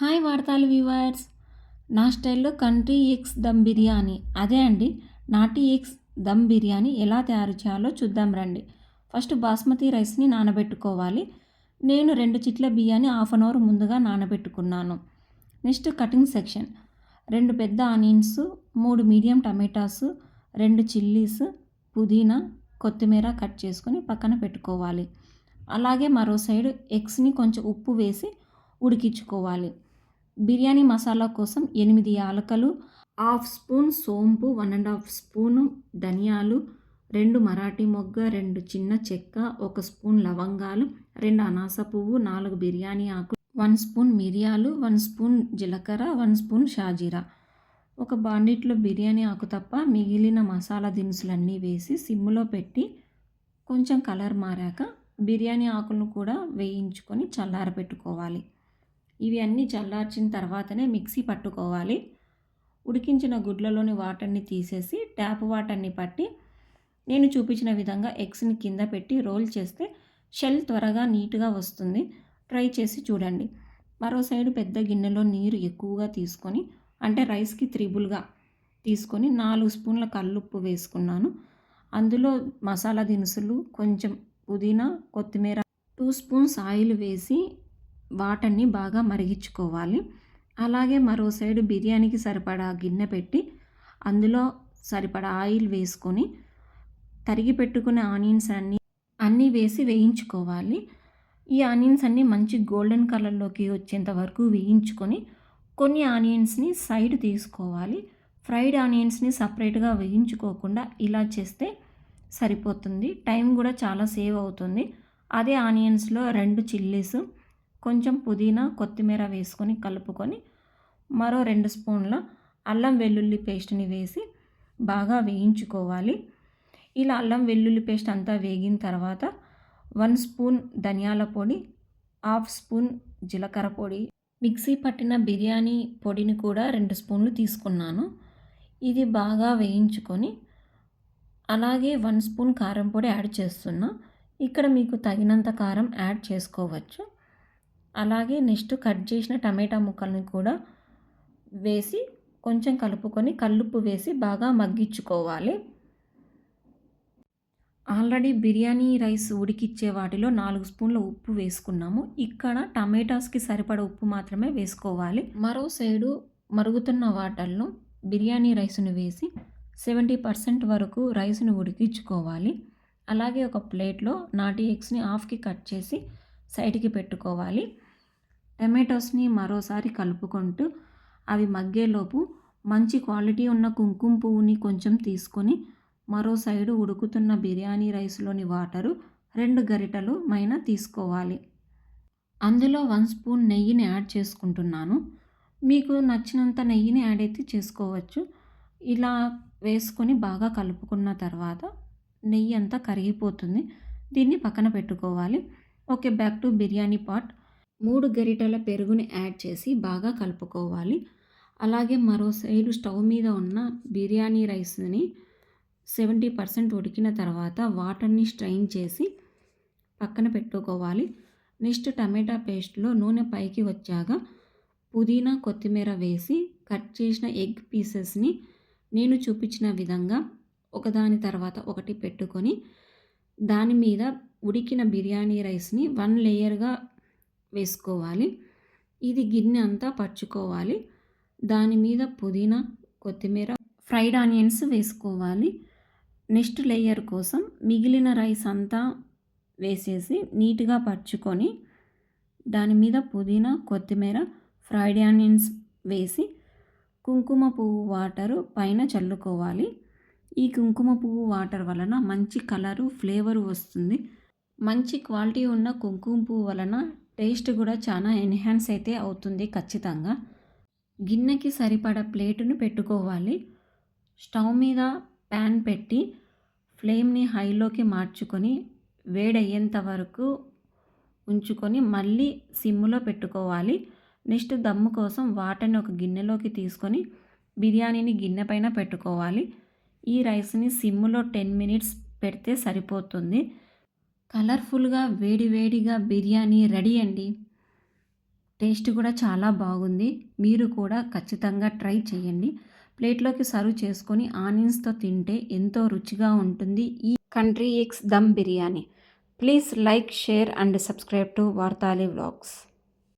Hi వాడతాలు viewers. నా స్టైల్లో country eggs dum biryani అదే అండి. నాటి ఎగ్స్ దమ్ బిర్యానీ ఎలా తయారు చేయాలో చూద్దాం రండి. ఫస్ట్ బాస్మతి రైస్ని నానబెట్టుకోవాలి. నేను 2 చిట్ల బియ్యాన్ని హాఫ్ అన్ అవర్ ముందుగా నానబెట్టుకున్నాను. నెక్స్ట్ కటింగ్ సెక్షన్ 2 పెద్ద ఆనియన్స్, 3 మీడియం టమాటాస్, 2 చిల్లీస్, పుదీనా, కొత్తిమీర కట్ చేసుకొని పక్కన పెట్టుకోవాలి. అలాగే మరో సైడ్ ఎగ్స్ని కొంచెం ఉప్పు వేసి ఉడికించుకోవాలి. బిర్యానీ మసాలా కోసం 8 యాలకులు, హాఫ్ స్పూన్ సోంపు, 1½ స్పూను ధనియాలు, 2 మరాఠీ మొగ్గ, 2 చిన్న చెక్క, 1 స్పూన్ లవంగాలు, 2 అనాస పువ్వు, 4 బిర్యానీ ఆకులు, 1 స్పూన్ మిరియాలు, 1 స్పూన్ జీలకర్ర, 1 స్పూన్ షాజీరా. ఒక బాండిట్లో బిర్యానీ ఆకు తప్ప మిగిలిన మసాలా దినుసులన్నీ వేసి సిమ్లో పెట్టి కొంచెం కలర్ మారాక బిర్యానీ ఆకులను కూడా వేయించుకొని చల్లారబెట్టుకోవాలి. ఇవి అన్నీ చల్లార్చిన తర్వాతనే మిక్సీ పట్టుకోవాలి. ఉడికించిన గుడ్లలోని వాటర్ని తీసేసి ట్యాప్ వాటర్ని పట్టి నేను చూపించిన విధంగా ఎగ్స్ని కింద పెట్టి రోల్ చేస్తే షెల్ త్వరగా నీట్గా వస్తుంది. ట్రై చేసి చూడండి. మరో సైడు పెద్ద గిన్నెలో నీరు ఎక్కువగా తీసుకొని, అంటే రైస్కి త్రిబుల్గా తీసుకొని 4 స్పూన్ల కల్లుప్పు వేసుకున్నాను. అందులో మసాలా దినుసులు, కొంచెం పుదీనా, కొత్తిమీర, 2 స్పూన్స్ ఆయిల్ వేసి వాటర్ని బాగా మరిగించుకోవాలి. అలాగే మరో సైడు బిర్యానీకి సరిపడా గిన్నె పెట్టి అందులో సరిపడా ఆయిల్ వేసుకొని తరిగి పెట్టుకున్న ఆనియన్స్ అన్నీ వేసి వేయించుకోవాలి. ఈ ఆనియన్స్ అన్నీ మంచి గోల్డెన్ కలర్లోకి వచ్చేంత వరకు వేయించుకొని కొన్ని ఆనియన్స్ని సైడ్ తీసుకోవాలి. ఫ్రైడ్ ఆనియన్స్ని సపరేట్గా వేయించుకోకుండా ఇలా చేస్తే సరిపోతుంది. టైం కూడా చాలా సేవ్ అవుతుంది. అదే ఆనియన్స్లో 2 చిల్లీస్, కొంచెం పుదీనా, కొత్తిమీర వేసుకొని కలుపుకొని మరో 2 స్పూన్ల అల్లం వెల్లుల్లి పేస్ట్ని వేసి బాగా వేయించుకోవాలి. ఇలా అల్లం వెల్లుల్లి పేస్ట్ అంతా వేగిన తర్వాత 1 స్పూన్ ధనియాల పొడి, హాఫ్ స్పూన్ జీలకర్ర పొడి, మిక్సీ పట్టిన బిర్యానీ పొడిని కూడా 2 స్పూన్లు తీసుకున్నాను. ఇది బాగా వేయించుకొని అలాగే 1 స్పూన్ కారం పొడి యాడ్ చేస్తున్నా. ఇక్కడ మీకు తగినంత కారం యాడ్ చేసుకోవచ్చు. అలాగే నెక్స్ట్ కట్ చేసిన టమాటా ముక్కల్ని కూడా వేసి కొంచెం కలుపుకొని కల్లుప్పు వేసి బాగా మగ్గించుకోవాలి. ఆల్రెడీ బిర్యానీ రైస్ ఉడికిచ్చే వాటిలో 4 స్పూన్ల ఉప్పు వేసుకున్నాము. ఇక్కడ టమాటాస్కి సరిపడ ఉప్పు మాత్రమే వేసుకోవాలి. మరో సైడు మరుగుతున్న వాటర్లో బిర్యానీ రైస్ను వేసి 70% వరకు రైస్ను ఉడికించుకోవాలి. అలాగే ఒక ప్లేట్లో నాటి ఎగ్స్ని హాఫ్కి కట్ చేసి సైడ్కి పెట్టుకోవాలి. టమాటోస్ని మరోసారి కలుపుకుంటూ అవి మగ్గేలోపు మంచి క్వాలిటీ ఉన్న కుంకుమ పువ్వుని కొంచెం తీసుకొని మరో సైడు ఉడుకుతున్న బిర్యానీ రైస్లోని వాటరు 2 గరిటెలు మైనా తీసుకోవాలి. అందులో 1 స్పూన్ నెయ్యిని యాడ్ చేసుకుంటున్నాను. మీకు నచ్చినంత నెయ్యిని యాడ్ అయితే చేసుకోవచ్చు. ఇలా వేసుకొని బాగా కలుపుకున్న తర్వాత నెయ్యి అంతా కరిగిపోతుంది. దీన్ని పక్కన పెట్టుకోవాలి. Okay, back to biryani pot. 3 గరిటెల పెరుగుని యాడ్ చేసి బాగా కలుపుకోవాలి. అలాగే మరో సైడు స్టవ్ మీద ఉన్న బిర్యానీ రైస్ని 70% ఉడికిన తర్వాత వాటర్ని స్ట్రెయిన్ చేసి పక్కన పెట్టుకోవాలి. నెక్స్ట్ టమాటా పేస్ట్లో నూనె పైకి వచ్చాక పుదీనా, కొత్తిమీర వేసి కట్ చేసిన ఎగ్ పీసెస్ని నేను చూపించిన విధంగా ఒకదాని తర్వాత ఒకటి పెట్టుకొని దాని మీద ఉడికిన బిర్యానీ రైస్ని 1 లేయర్గా వేసుకోవాలి. ఇది గిన్నె అంతా పరుచుకోవాలి. దాని మీద పుదీనా, కొత్తిమీర, ఫ్రైడ్ ఆనియన్స్ వేసుకోవాలి. నెక్స్ట్ లేయర్ కోసం మిగిలిన రైస్ అంతా వేసేసి నీట్గా పరుచుకొని దాని మీద పుదీనా, కొత్తిమీర, ఫ్రైడ్ ఆనియన్స్ వేసి కుంకుమ పువ్వు వాటరు పైన చల్లుకోవాలి. ఈ కుంకుమ పువ్వు వాటర్ వలన మంచి కలరు, ఫ్లేవరు వస్తుంది. మంచి క్వాలిటీ ఉన్న కుంకుమ పువ్వు వలన టేస్ట్ కూడా చాలా ఎన్హాన్స్ అయితే అవుతుంది ఖచ్చితంగా. గిన్నెకి సరిపడ ప్లేటును పెట్టుకోవాలి. స్టవ్ మీద ప్యాన్ పెట్టి ఫ్లేమ్ని హైలోకి మార్చుకొని వేడయ్యేంత వరకు ఉంచుకొని మళ్ళీ సిమ్లో పెట్టుకోవాలి. నెక్స్ట్ దమ్ము కోసం వాటర్ని ఒక గిన్నెలోకి తీసుకొని బిర్యానీని గిన్నె పైన పెట్టుకోవాలి. ఈ రైస్ని సిమ్లో 10 మినిట్స్ పెడితే సరిపోతుంది. కలర్ఫుల్గా వేడివేడిగా బిర్యానీ రెడీ అండి. టేస్ట్ కూడా చాలా బాగుంది. మీరు కూడా ఖచ్చితంగా ట్రై చేయండి. ప్లేట్లోకి సర్వ్ చేసుకొని ఆనియన్స్తో తింటే ఎంతో రుచిగా ఉంటుంది ఈ country eggs dum biryani. Please like, share and subscribe to వార్తాలి వ్లాగ్స్.